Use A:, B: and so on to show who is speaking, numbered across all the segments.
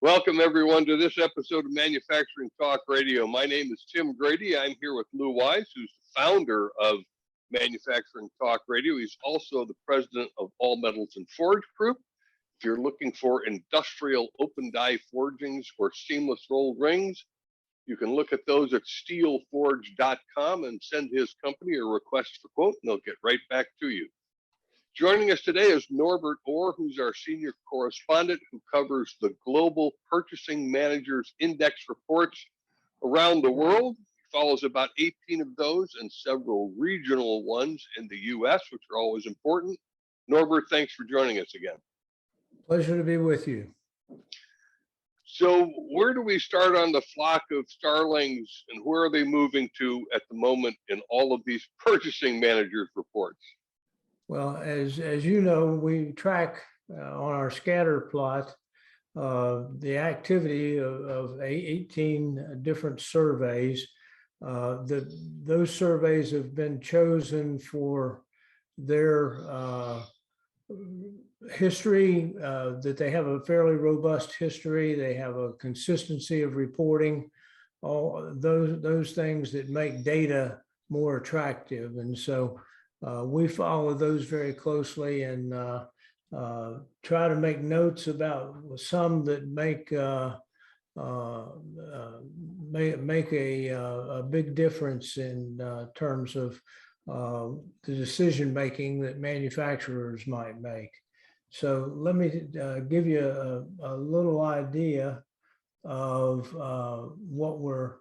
A: Welcome, everyone, to this episode of Manufacturing Talk Radio. My name is Tim Grady. I'm here with Lou Wise, who's the founder of Manufacturing Talk Radio. He's also the president of All Metals and Forge Group. If you're looking for industrial open die forgings or seamless rolled rings, you can look at those at steelforge.com and send his company a request for quote, and they'll get right back to you. Joining us today is Norbert Ore, who's our senior correspondent who covers the Global Purchasing Managers Index reports around the world. He follows about 18 of those and several regional ones in the U.S., which are always important. Norbert, thanks for joining us again.
B: Pleasure to be with you.
A: So where do we start on the flock of starlings, and where are they moving to at the moment in all of these purchasing managers reports?
B: Well, as you know, we track on our scatter plot the activity of 18 different surveys. Those surveys have been chosen for their history, that they have a fairly robust history. They have a consistency of reporting, all those things that make data more attractive. And so we follow those very closely and try to make notes about some that make a big difference in terms of the decision making that manufacturers might make. So let me give you a little idea of what we're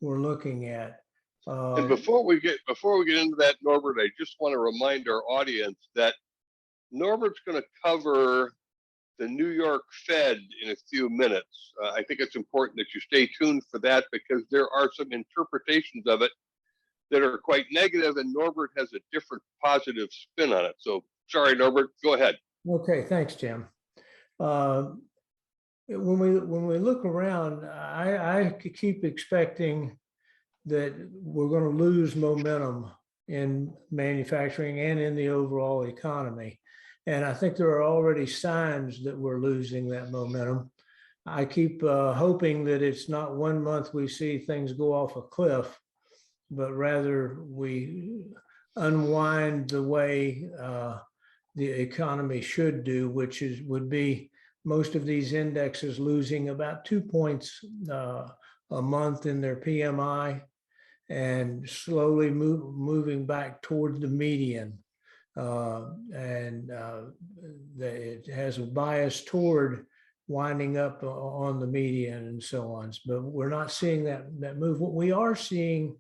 B: looking at.
A: And before we get into that, Norbert, I just want to remind our audience that Norbert's going to cover the New York Fed in a few minutes. I think it's important that you stay tuned for that because there are some interpretations of it that are quite negative, and Norbert has a different positive spin on it. So sorry, Norbert, go ahead.
B: Okay, thanks, Tim. When we look around, I keep expecting that we're going to lose momentum in manufacturing and in the overall economy. And I think there are already signs that we're losing that momentum. I keep hoping that it's not 1 month we see things go off a cliff, but rather we unwind the way the economy should do, which would be most of these indexes losing about 2 points a month in their PMI, and slowly moving back toward the median. It has a bias toward winding up on the median and so on. But we're not seeing that move. What we are seeing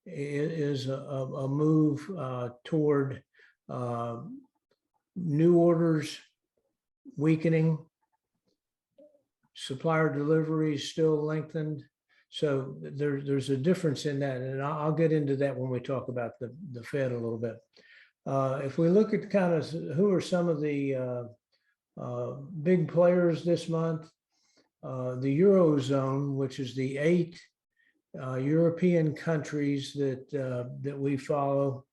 B: is a move toward new orders weakening, supplier deliveries still lengthened. So there's a difference in that, and I'll get into that when we talk about the Fed a little bit. If we look at kind of who are some of the big players this month, the Eurozone, which is the 8 European countries that we follow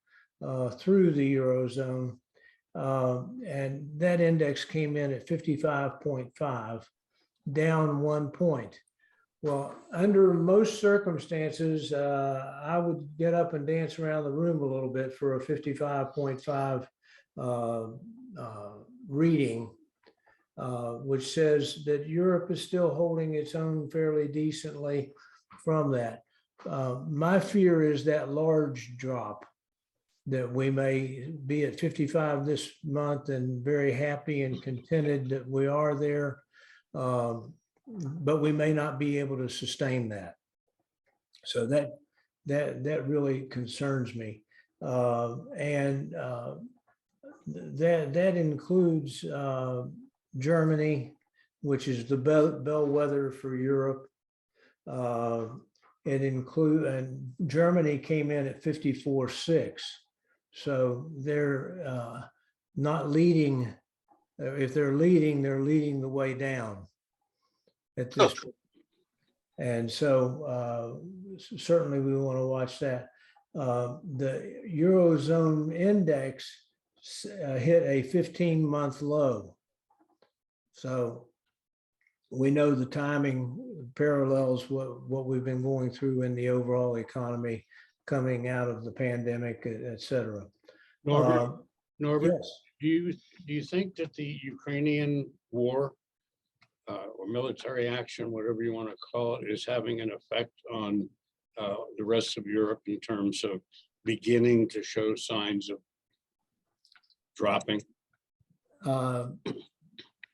B: through the Eurozone, and that index came in at 55.5, down 1 point. Well, under most circumstances, I would get up and dance around the room a little bit for a 55.5 reading, which says that Europe is still holding its own fairly decently from that. My fear is that large drop, that we may be at 55 this month and very happy and contented that we are there. But we may not be able to sustain that. So that really concerns me. And that includes Germany, which is the bellwether for Europe. And Germany came in at 54.6. So they're not leading. If they're leading the way down at this point. And so certainly we want to watch that. The Eurozone index hit a 15-month low. So we know the timing parallels what we've been going through in the overall economy coming out of the pandemic, et cetera.
C: Norbert, Norbert,
B: Yes.
C: do you think that the Ukrainian war or military action, whatever you want to call it, is having an effect on the rest of Europe in terms of beginning to show signs of dropping?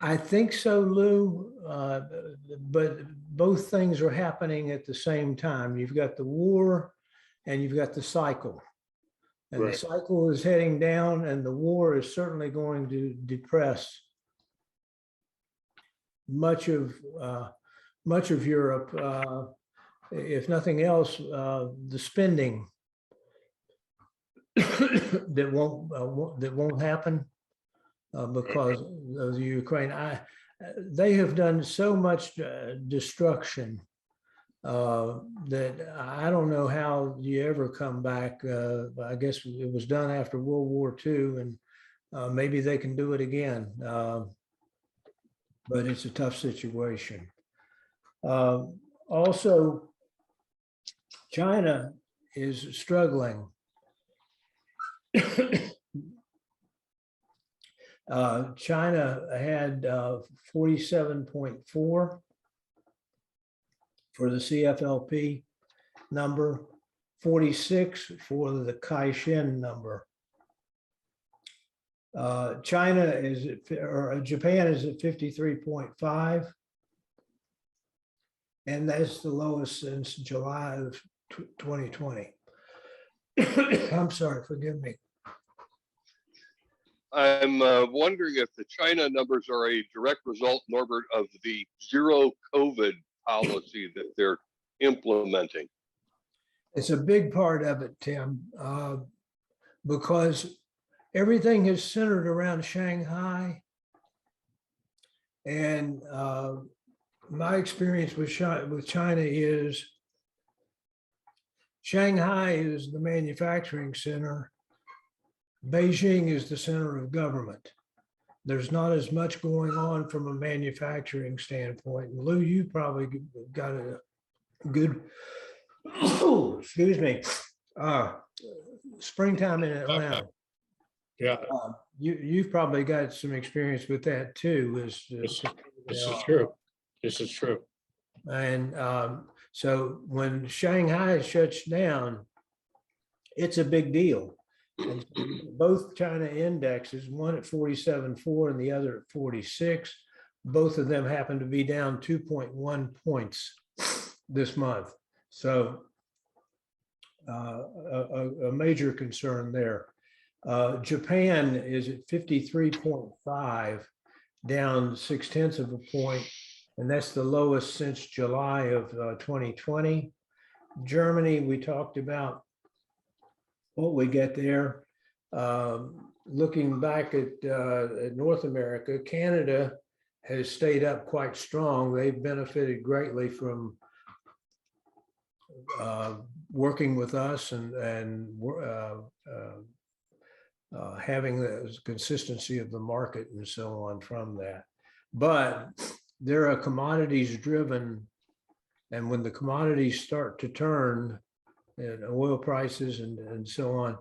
B: I think so, Lou, but both things are happening at the same time. You've got the war and you've got the cycle. And
C: Right.
B: the cycle is heading down, and the war is certainly going to depress much of Europe. If nothing else, the spending that won't happen because of the Ukraine. They have done so much destruction that I don't know how you ever come back. I guess it was done after World War II, and maybe they can do it again. But it's a tough situation. Also, China is struggling. China had 47.4 for the CFLP number, 46 for the Caixin number. China is or Japan is at 53.5, and that's the lowest since July of 2020. I'm sorry, forgive me.
A: I'm wondering if the China numbers are a direct result, Norbert, of the zero COVID policy that they're implementing.
B: It's a big part of it, Tim, because everything is centered around Shanghai. And my experience with China is Shanghai is the manufacturing center. Beijing is the center of government. There's not as much going on from a manufacturing standpoint. Lou, you probably got a good, excuse me, springtime in Atlanta.
C: Yeah,
B: You've probably got some experience with that too.
C: this is true. This is true.
B: And so when Shanghai shuts down, it's a big deal. And both China indexes, one at 47.4 and the other at 46, both of them happen to be down 2.1 points this month. So a major concern there. Japan is at 53.5, down 0.6 of a point, and that's the lowest since July of 2020. Germany, we talked about what we get there. Looking back at North America, Canada has stayed up quite strong. They've benefited greatly from working with us and having the consistency of the market and so on from that. But they're a commodities driven, and when the commodities start to turn, and oil prices and so on,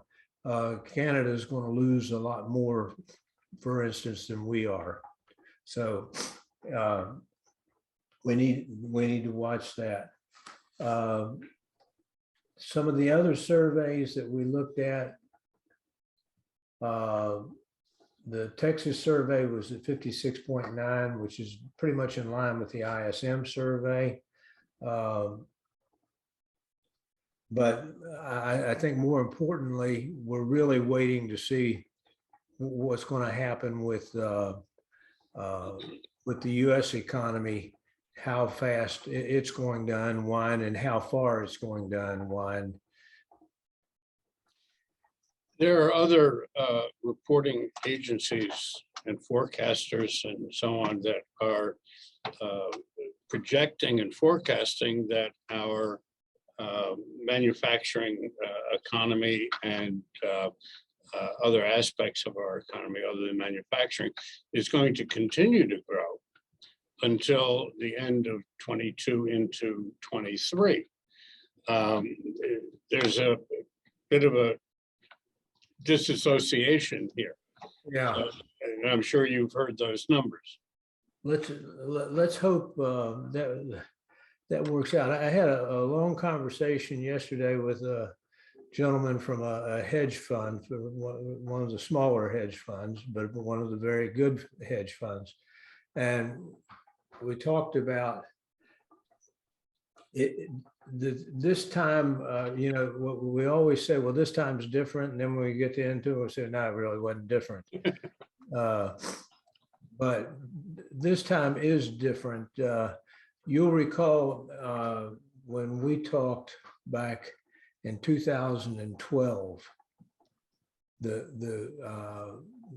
B: Canada is going to lose a lot more, for instance, than we are. So we need to watch that. Some of the other surveys that we looked at, the Texas survey was at 56.9, which is pretty much in line with the ISM survey. But I think more importantly, we're really waiting to see what's going to happen with the U.S. economy, how fast it's going to unwind and how far it's going to unwind.
C: There are other reporting agencies and forecasters and so on that are projecting and forecasting that our manufacturing economy and other aspects of our economy other than manufacturing is going to continue to grow. until the end of 22 into 23. There's a bit of a disassociation here.
B: Yeah.
C: And I'm sure you've heard those numbers.
B: Let's hope that works out. I had a long conversation yesterday with a gentleman from a hedge fund, for one of the smaller hedge funds, but one of the very good hedge funds. And we talked about it. This time, you know, we always say, well, this time's different. And then when we get into it, we say, no, it really wasn't different. But this time is different. You'll recall when we talked back in 2012,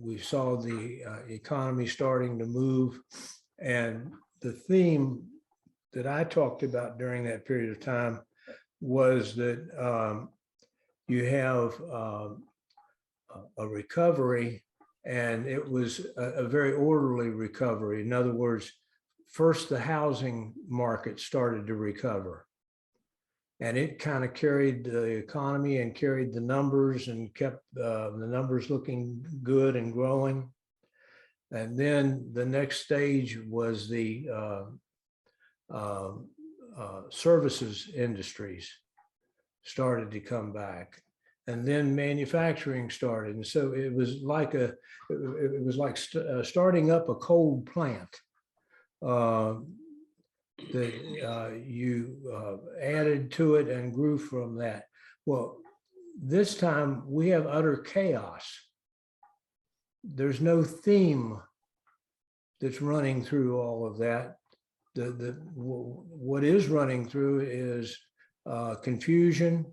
B: we saw the economy starting to move, and the theme that I talked about during that period of time was that you have a recovery, and it was a very orderly recovery. In other words, first the housing market started to recover, and it kind of carried the economy and carried the numbers and kept the numbers looking good and growing. And then the next stage was the services industries started to come back, and then manufacturing started. And so it was like starting up a cold plant that you added to it and grew from that. Well, this time we have utter chaos. There's no theme that's running through all of that. What is running through is confusion.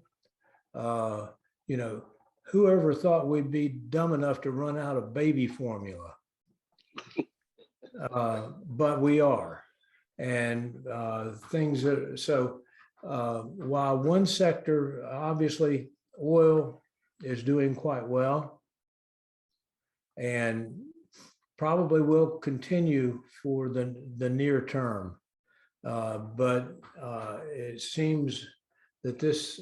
B: You know, whoever thought we'd be dumb enough to run out of baby formula? But we are. And things that, so while one sector, obviously oil is doing quite well and probably will continue for the near term. But it seems that this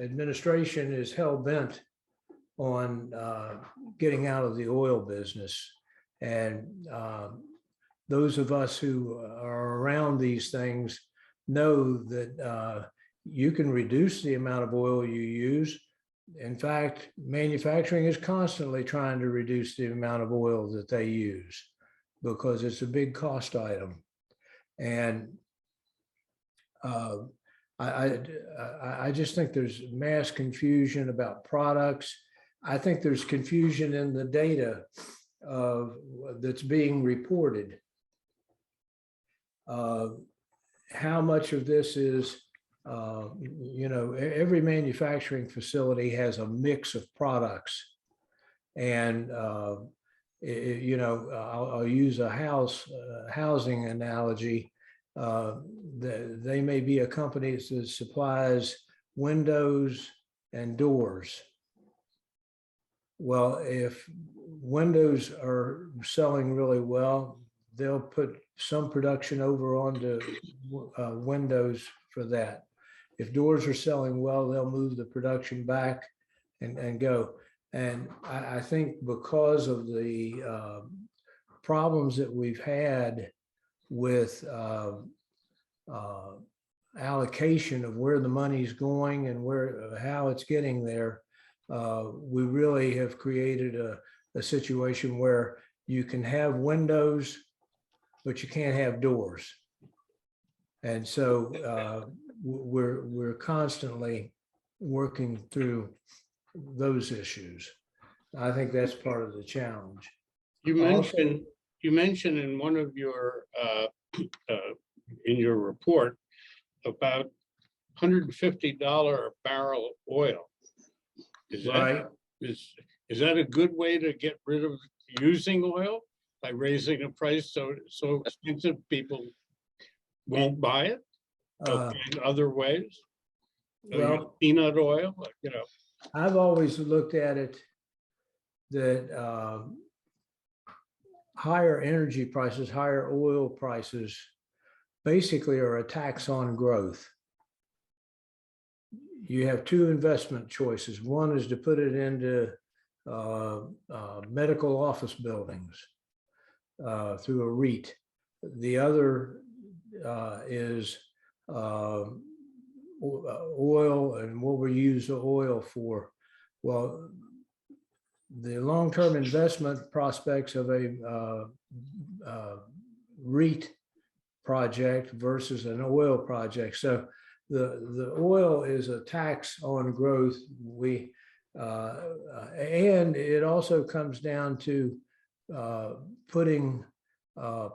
B: administration is hell-bent on getting out of the oil business. And those of us who are around these things know that you can reduce the amount of oil you use. In fact, manufacturing is constantly trying to reduce the amount of oil that they use because it's a big cost item. And I just think there's mass confusion about products. I think there's confusion in the data that's being reported. How much of this is, you know, every manufacturing facility has a mix of products. And, you know, I'll use a housing analogy. They may be a company that supplies windows and doors. Well, if windows are selling really well, they'll put some production over onto windows for that. If doors are selling well, they'll move the production back and go. And I think because of the problems that we've had with allocation of where the money's going and how it's getting there, we really have created a situation where you can have windows, but you can't have doors. And so we're constantly working through those issues. I think that's part of the challenge.
C: You mentioned in one of your in your report about $150 a barrel oil. Is that
B: right?
C: Is that a good way to get rid of using oil, by raising the price so expensive people won't buy it? They'll find other ways.
B: Well,
C: peanut oil, you know. I've
B: always looked at it that higher energy prices, higher oil prices basically are a tax on growth. You have two investment choices. One is to put it into medical office buildings through a REIT. The other is oil and what we use the oil for. Well, the long-term investment prospects of a REIT project versus an oil project. So the oil is a tax on growth. And it also comes down to putting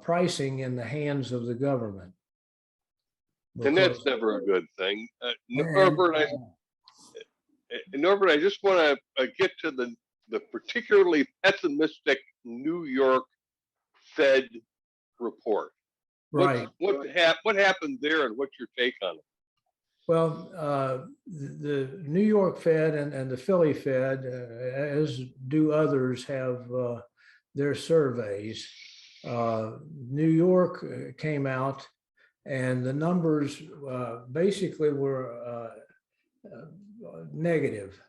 B: pricing in the hands of the government.
A: And that's never a good thing. Norbert, I just want to get to the particularly pessimistic New York Fed report.
B: Right.
A: What happened there, and what's your take on it?
B: Well, the New York Fed and the Philly Fed, as do others, have their surveys. New York came out, and the numbers basically were negative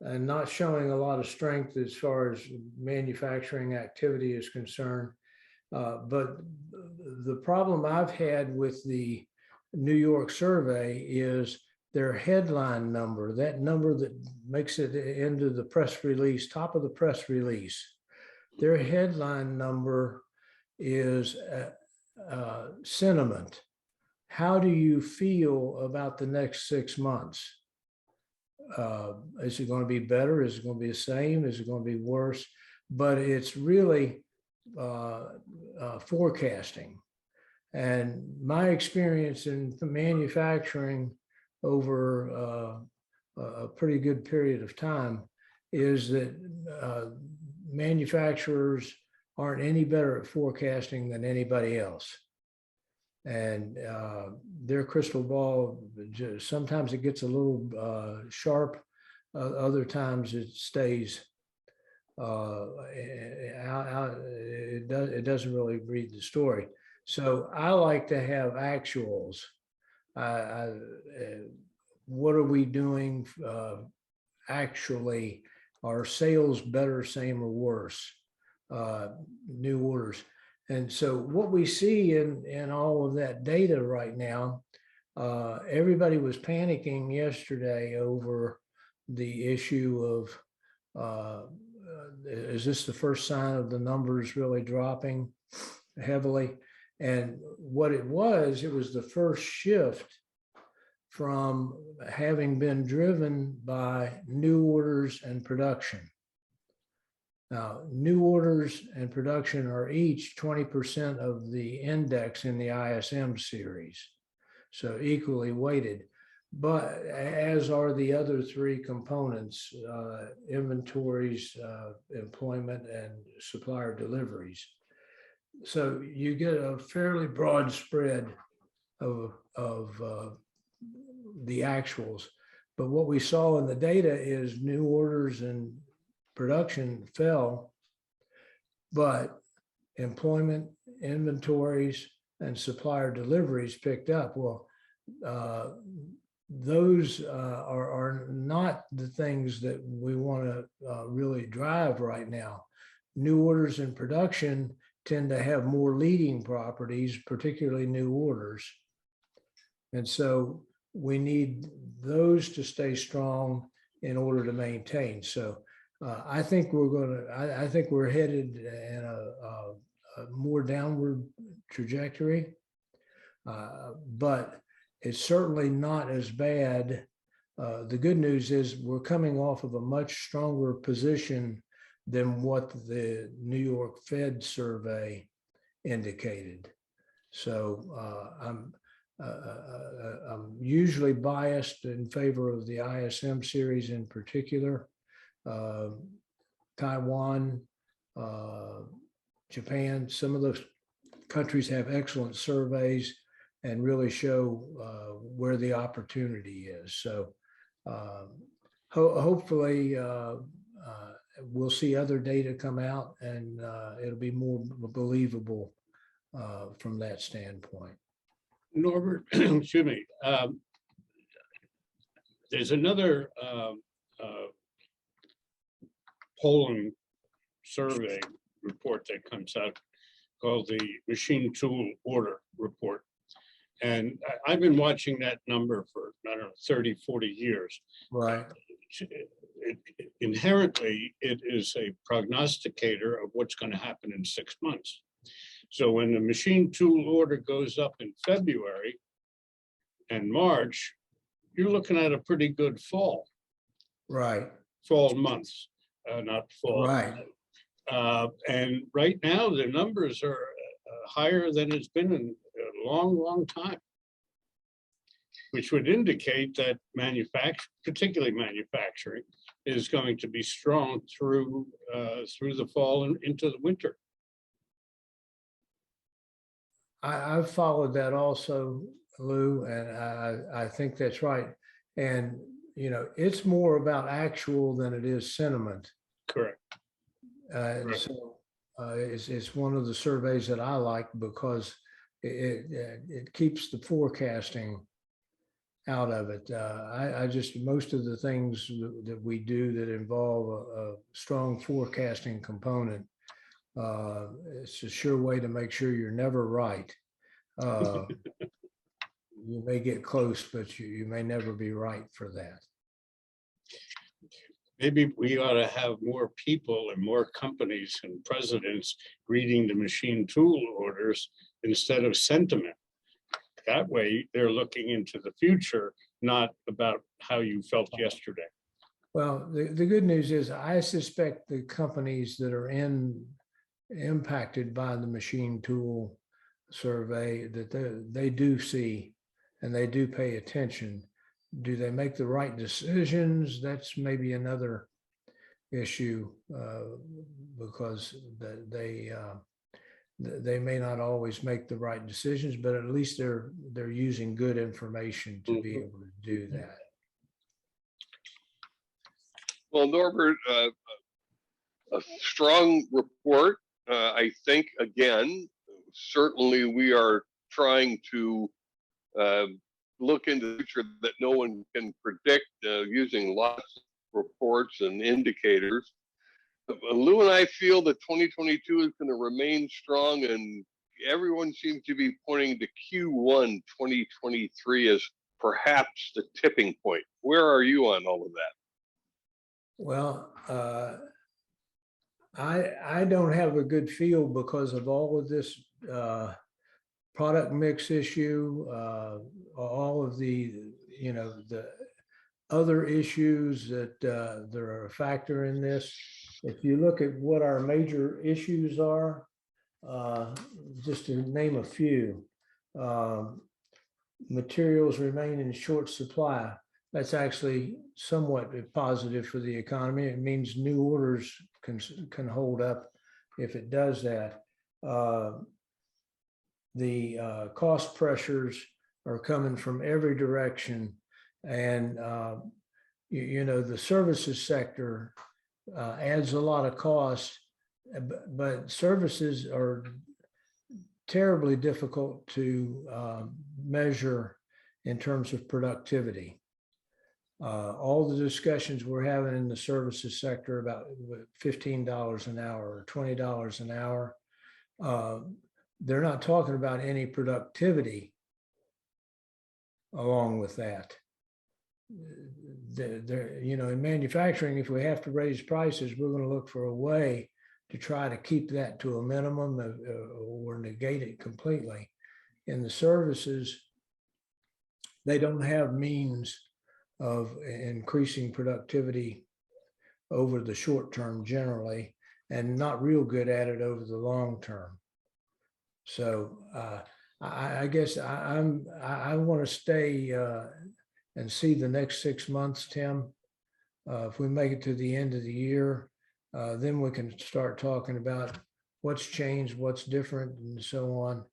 B: and not showing a lot of strength as far as manufacturing activity is concerned. But the problem I've had with the New York survey is their headline number, that number that makes it into the press release, top of the press release. Their headline number is sentiment. How do you feel about the next 6 months? Is it going to be better? Is it going to be the same? Is it going to be worse? But it's really forecasting. And my experience in manufacturing over a pretty good period of time is that manufacturers aren't any better at forecasting than anybody else. And their crystal ball, sometimes it gets a little sharp, other times it stays it doesn't really read the story. So I like to have actuals. What are we doing actually? Are sales better, same, or worse? New orders. And so what we see in all of that data right now, everybody was panicking yesterday over the issue of, is this the first sign of the numbers really dropping heavily? And what it was the first shift from having been driven by new orders and production. Now, new orders and production are each 20% of the index in the ISM series, so equally weighted. But as are the other three components, inventories, employment, and supplier deliveries. So you get a fairly broad spread of the actuals. But what we saw in the data is new orders and production fell, but employment, inventories, and supplier deliveries picked up. Well, those are not the things that we want to really drive right now. New orders and production tend to have more leading properties, particularly new orders. And so we need those to stay strong in order to maintain. So I think I think we're headed in a more downward trajectory, but it's certainly not as bad. The good news is we're coming off of a much stronger position than what the New York Fed survey indicated. So I'm usually biased in favor of the ISM series in particular. Taiwan, Japan, some of those countries have excellent surveys and really show where the opportunity is. So hopefully, we'll see other data come out, and it'll be more believable from that standpoint.
C: Norbert, excuse me. There's another polling survey report that comes out called the Machine Tool Order Report. And I've been watching that number for, I don't know, 30, 40 years.
B: Right.
C: Inherently, it is a prognosticator of what's going to happen in 6 months. So when the machine tool order goes up in February and March, you're looking at a pretty good fall.
B: Right.
C: Fall months, not fall.
B: Right.
C: And right now, the numbers are higher than it's been in a long, long time, which would indicate that particularly manufacturing, is going to be strong through the fall and into the winter.
B: I've followed that also, Lou, and I think that's right. And, you know, it's more about actual than it is sentiment.
C: Correct.
B: And so it's one of the surveys that I like because it keeps the forecasting out of it. I just, most of the things that we do that involve a strong forecasting component, it's a sure way to make sure you're never right. You may get close, but you may never be right for that.
C: Maybe we ought to have more people and more companies and presidents reading the machine tool orders instead of sentiment. That way they're looking into the future, not about how you felt yesterday.
B: Well, the good news is I suspect the companies that are impacted by the machine tool survey that they do see and they do pay attention. Do they make the right decisions? That's maybe another issue because they may not always make the right decisions, but at least they're using good information to be able to do that.
A: Well, Norbert, a strong report. I think, again, certainly we are trying to look into the future that no one can predict using lots of reports and indicators. Lou and I feel that 2022 is going to remain strong, and everyone seems to be pointing to Q1 2023 as perhaps the tipping point. Where are you on all of that?
B: Well, I don't have a good feel because of all of this product mix issue, all of the, you know, the other issues that are a factor in this. If you look at what our major issues are, just to name a few, materials remain in short supply. That's actually somewhat positive for the economy. It means new orders can hold up if it does that. The cost pressures are coming from every direction, and you know, the services sector adds a lot of cost, but services are terribly difficult to measure in terms of productivity. All the discussions we're having in the services sector about $15 an hour or $20 an hour, they're not talking about any productivity along with that. You know, in manufacturing, if we have to raise prices, we're going to look for a way to try to keep that to a minimum or negate it completely. In the services, they don't have means of increasing productivity over the short term generally, and not real good at it over the long term. So I guess I want to stay and see the next 6 months, Tim. If we make it to the end of the year, then we can start talking about what's changed, what's different, and so on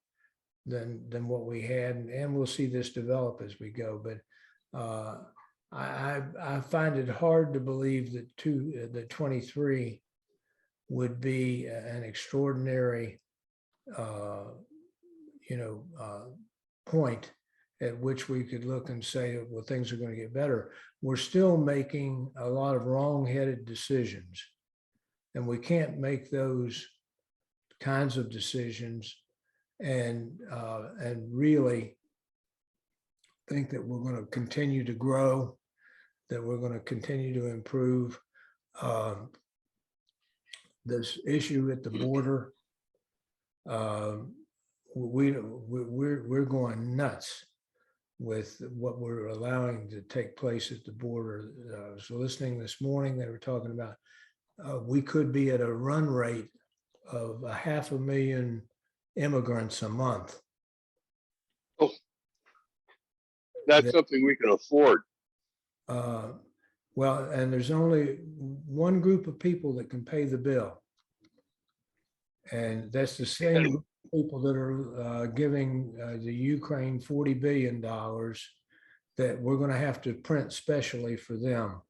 B: than what we had, and we'll see this develop as we go. But I find it hard to believe that 23 would be an extraordinary, point at which we could look and say, well, things are going to get better. We're still making a lot of wrong-headed decisions, and we can't make those kinds of decisions and really think that we're going to continue to grow, that we're going to continue to improve. This issue at the border, we're going nuts with what we're allowing to take place at the border. I was listening this morning, they were talking about we could be at a run rate of 500,000 immigrants a month.
A: Oh, that's something we can afford.
B: Well, and there's only one group of people that can pay the bill. And that's the same group of people that are giving the Ukraine $40 billion that we're going to have to print specially for them.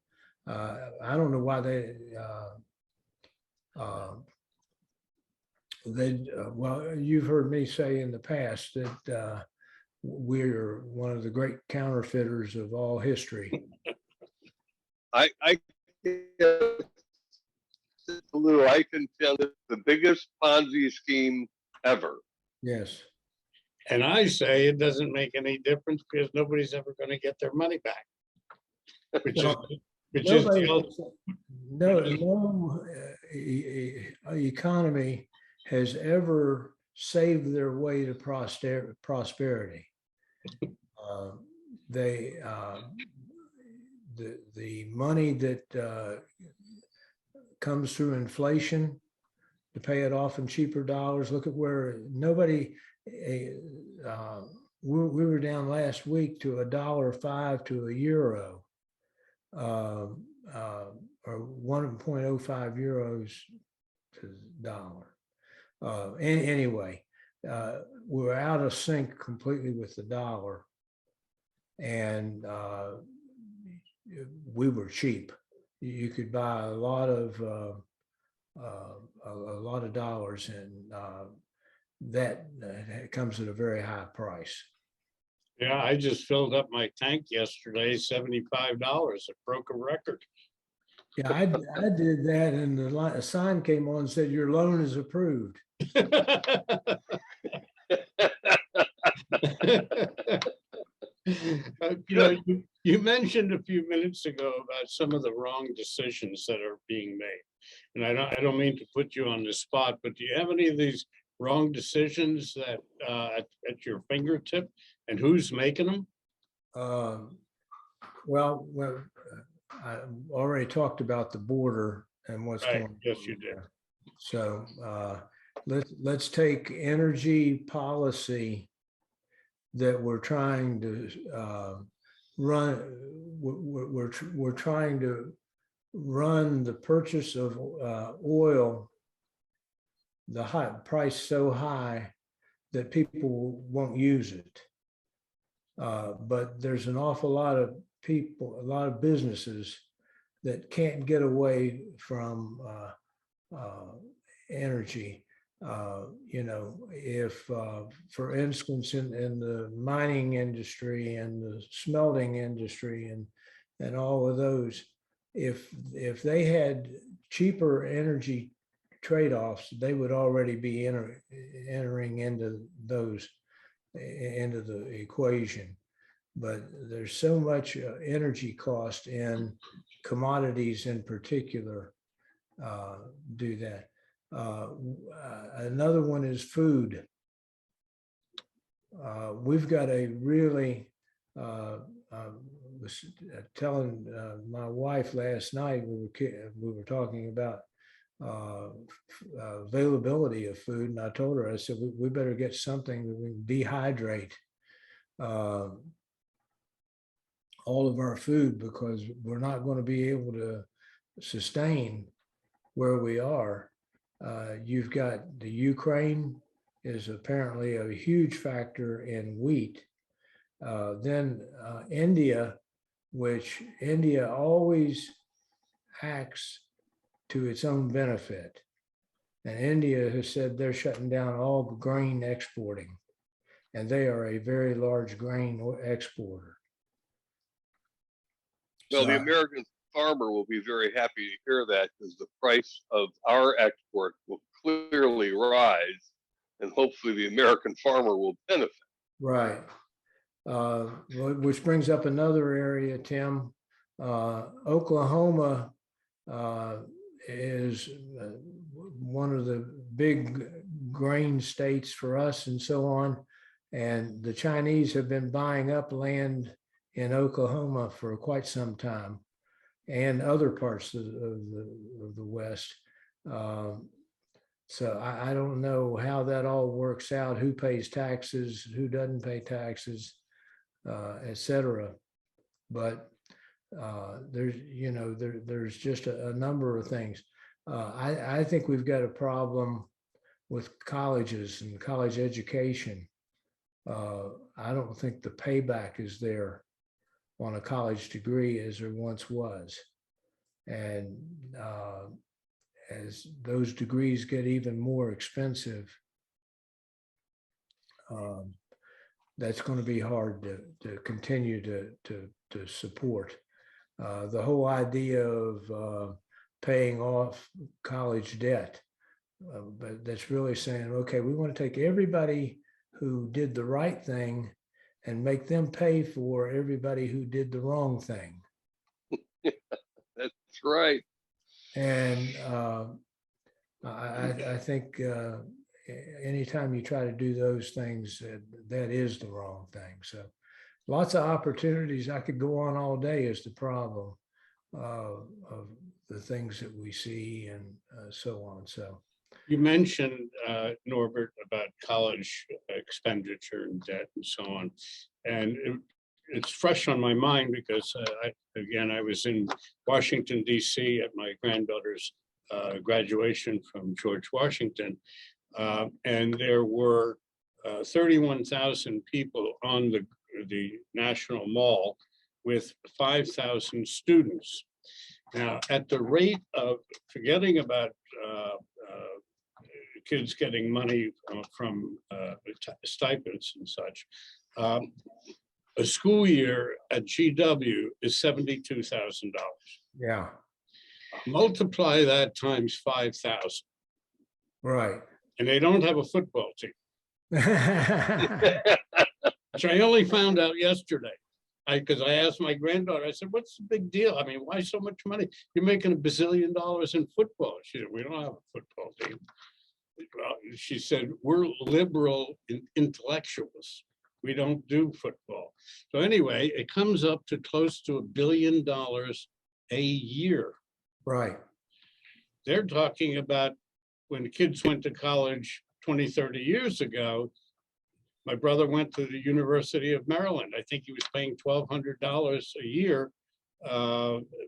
B: I don't know why well, you've heard me say in the past that we're one of the great counterfeiters of all history.
A: I contend it's the biggest Ponzi scheme ever.
B: Yes.
C: And I say it doesn't make any difference because nobody's ever going to get their money back. No
B: economy has ever saved their way to prosperity. The money that comes through inflation to pay it off in cheaper dollars. Look at where we were down last week to $1.05 to a euro, or 1.05 euros to the dollar. Anyway, we're out of sync completely with the dollar, and we were cheap. You could buy a lot of dollars, and that comes at a very high price.
C: Yeah, I just filled up my tank yesterday, $75. It broke a record.
B: Yeah, I did that, and a sign came on and said, your loan is approved.
C: You mentioned a few minutes ago about some of the wrong decisions that are being made. And I don't mean to put you on the spot, but do you have any of these wrong decisions that at your fingertip, and who's making them?
B: Well, I already talked about the border and what's going on.
C: Yes, you did.
B: So let's take energy policy that we're trying to run. We're trying to run the purchase of oil, the high price so high that people won't use it. But there's an awful lot of people, a lot of businesses that can't get away from energy. If, for instance, in the mining industry and the smelting industry and all of those, if they had cheaper energy trade-offs, they would already be entering into those, into the equation. But there's so much energy cost in commodities in particular do that. Another one is food. We've got a really, was telling my wife last night, we were talking about availability of food, and I told her, I said, we better get something that we can dehydrate all of our food, because we're not going to be able to sustain where we are. You've got the Ukraine is apparently a huge factor in wheat. Then India which India always acts to its own benefit. And India has said they're shutting down all grain exporting, and they are a very large grain exporter.
A: Well, the
B: So,
A: American farmer will be very happy to hear that, because the price of our export will clearly rise, and hopefully the American farmer will benefit.
B: right. Which brings up another area, Tim. Oklahoma is one of the big grain states for us and so on. And the Chinese have been buying up land in Oklahoma for quite some time, and other parts of the West. So I don't know how that all works out, who pays taxes, who doesn't pay taxes, et cetera. But there's just a number of things. I think we've got a problem with colleges and college education. I don't think the payback is there on a college degree as there once was. And as those degrees get even more expensive, that's going to be hard to continue to support. The whole idea of paying off college debt, but that's really saying, okay, we want to take everybody who did the right thing and make them pay for everybody who did the wrong thing.
A: That's right.
B: And I think anytime you try to do those things, that is the wrong thing. So lots of opportunities. I could go on all day is the problem of the things that we see and so on. So
C: You mentioned, Norbert, about college expenditure and debt and so on. And it's fresh on my mind because, I was in Washington, D.C. at my granddaughter's graduation from George Washington. And there were 31,000 people on the National Mall with 5,000 students. Now, at the rate of, forgetting about kids getting money from stipends and such, a school year at GW is $72,000.
B: yeah,
C: Multiply that times 5,000,
B: right.
C: and they don't have a football team, which I only found out yesterday. Because I asked my granddaughter, I said, what's the big deal? I mean, why so much money? You're making $1 bazillion in football. She said, we don't have a football team. She said, we're liberal intellectuals. We don't do football. So anyway, it comes up to close to $1 billion a year.
B: Right.
C: They're talking about when kids went to college 20, 30 years ago. My brother went to the University of Maryland. I think he was paying $1,200 a year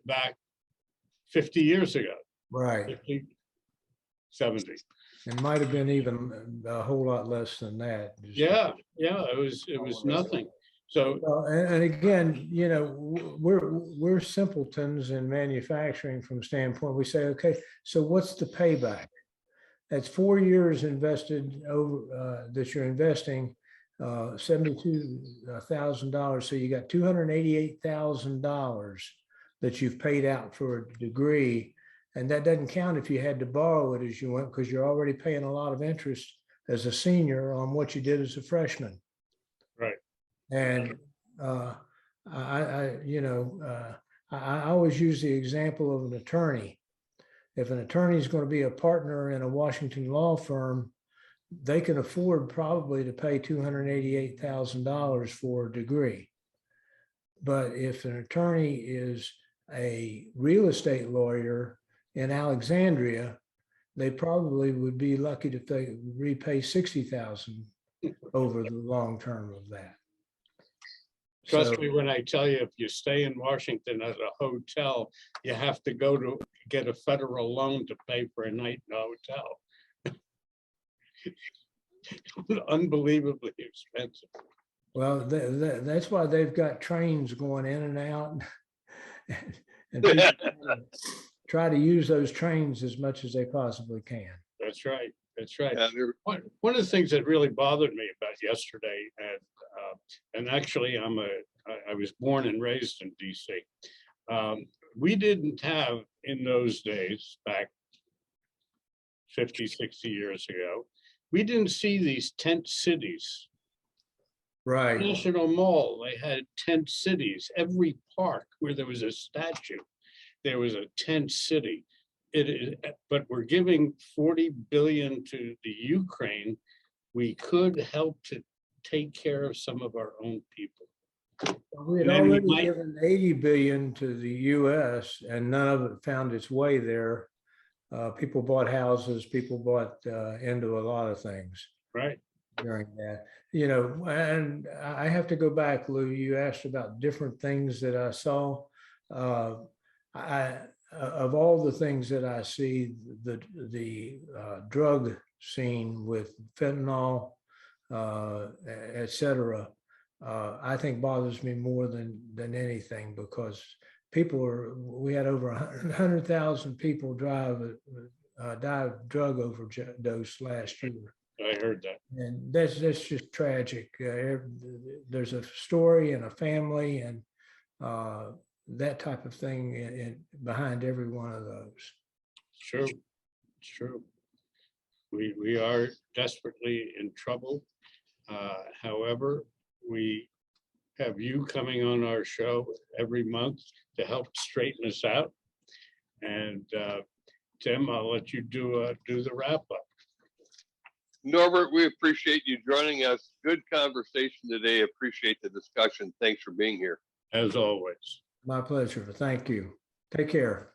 C: back 50 years ago.
B: Right.
C: 50, 70.
B: It might have been even a whole lot less than that.
C: Yeah, it was nothing. So,
B: and again, we're simpletons in manufacturing from standpoint. We say, okay, so what's the payback? That's 4 years invested over that you're investing. $72,000. So you got $288,000 that you've paid out for a degree. And that doesn't count if you had to borrow it as you went, because you're already paying a lot of interest as a senior on what you did as a freshman.
C: right.
B: And I always use the example of an attorney. If an attorney is going to be a partner in a Washington law firm, they can afford probably to pay $288,000 for a degree. But if an attorney is a real estate lawyer in Alexandria, they probably would be lucky to repay $60,000 over the long term of that.
C: Trust me when I tell you, if you stay in Washington at a hotel, you have to go to get a federal loan to pay for a night in a hotel. Unbelievably expensive.
B: Well, that's why they've got trains going in and out. And people try to use those trains as much as they possibly can.
C: That's right. That's right.
A: Yeah,
C: One of the things that really bothered me about yesterday, and actually I was born and raised in DC. We didn't have in those days, back 50, 60 years ago, we didn't see these tent cities.
B: Right.
C: National Mall, they had tent cities. Every park where there was a statue, there was a tent city. But we're giving 40 billion to the Ukraine. We could help to take care of some of our own people.
B: We had
C: And then we
B: already
C: might-
B: given 80 billion to the US and none of it found its way there. People bought houses, people bought into a lot of things
C: Right.
B: during that. You know, and I have to go back, Lou, you asked about different things that I saw. Of all the things that I see, the drug scene with fentanyl, et cetera, I think bothers me more than anything, because we had over 100,000 people die of drug overdose last year.
C: I heard that.
B: And that's just tragic. There's a story and a family and that type of thing behind every one of those.
C: True. It's true. We are desperately in trouble. However, we have you coming on our show every month to help straighten us out. And Tim, I'll let you do the wrap up.
A: Norbert, we appreciate you joining us. Good conversation today. Appreciate the discussion. Thanks for being here.
C: As always.
B: My pleasure. Thank you. Take care.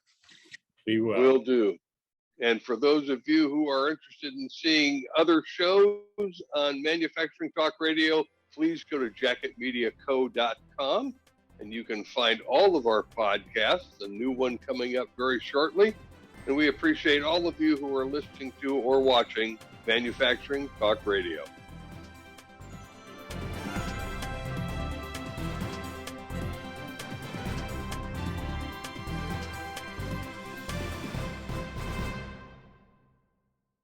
C: Be well.
A: Will do. And for those of you who are interested in seeing other shows on Manufacturing Talk Radio, please go to jacketmediaco.com and you can find all of our podcasts, a new one coming up very shortly. And we appreciate all of you who are listening to or watching Manufacturing Talk Radio.